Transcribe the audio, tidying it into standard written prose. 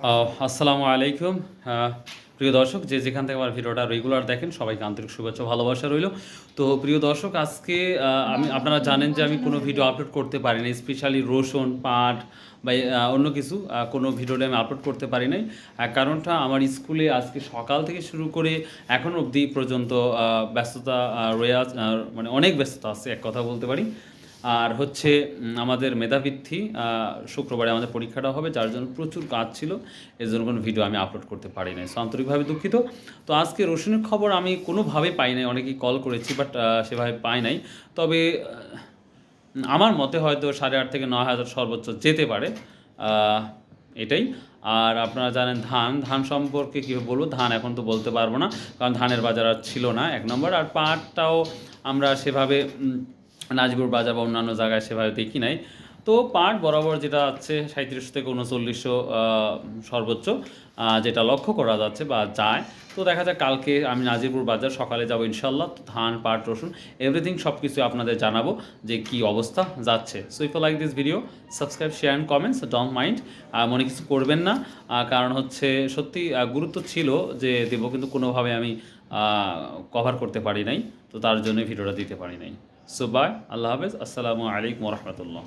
আসসালামু আলাইকুম। প্রিয় দর্শক, যে যেখান থেকে আমার ভিডিওটা রেগুলার দেখেন, সবাইকে আন্তরিক শুভেচ্ছা ভালোবাসা রইল। তো প্রিয় দর্শক, আজকে আপনারা জানেন যে আমি কোনো ভিডিও আপলোড করতে পারি নাই, স্পেশালি রসুন, পাট বা অন্য কিছু কোনো ভিডিওটা আমি আপলোড করতে পারি নাই। কারণটা, আমার স্কুলে আজকে সকাল থেকে শুরু করে এখন অবধি পর্যন্ত ব্যস্ততা রয়ে মানে অনেক ব্যস্ততা আছে, এক কথা বলতে পারি। আর হচ্ছে আমাদের মেধাবৃত্তি শুক্রবারে আমাদের পরীক্ষাটা হবে, যার জন্য প্রচুর কাজ ছিল, এর জন্য কোনো ভিডিও আমি আপলোড করতে পারি নাই। সো আন্তরিকভাবে দুঃখিত। তো আজকে রসুনের খবর আমি কোনোভাবে পাই নাই, অনেকেই কল করেছি, বাট সেভাবে পাই নাই। তবে আমার মতে হয়তো 8,500 থেকে 9,000 সর্বোচ্চ যেতে পারে, এটাই। আর আপনারা জানেন ধান সম্পর্কে কীভাবে বলবো, ধান এখন তো বলতে পারবো না, কারণ ধানের বাজার আর ছিল না, এক নম্বর। আর পাটটাও আমরা সেভাবে নাজিপুর বাজার বা অন্যান্য জায়গায় সেভাবে দেখি নাই। তো পাট বরাবর যেটা আছে 3700 থেকে 3900 সর্বোচ্চ যেটা লক্ষ্য করা যাচ্ছে বা যায়। তো দেখা যায় কালকে আমি নাজিরপুর বাজার সকালে যাব ইনশাল্লাহ। ধান, পাট, রসুন এভরিথিং সব কিছু আপনাদের জানাবো যে কি অবস্থা যাচ্ছে। So if you like this video, subscribe, share and comments, don't mind. মনে কিছু করবেন না, কারণ হচ্ছে সত্যি গুরুত্ব ছিল যে দেবো, কিন্তু কোনোভাবে আমি কভার করতে পারি নাই, তো তার জন্য ভিডিওটা দিতে পারি নাই। সো বাই, আল্লাহ হাফেজ, আসসালামু আলাইকুম রহমতুল্লাহ।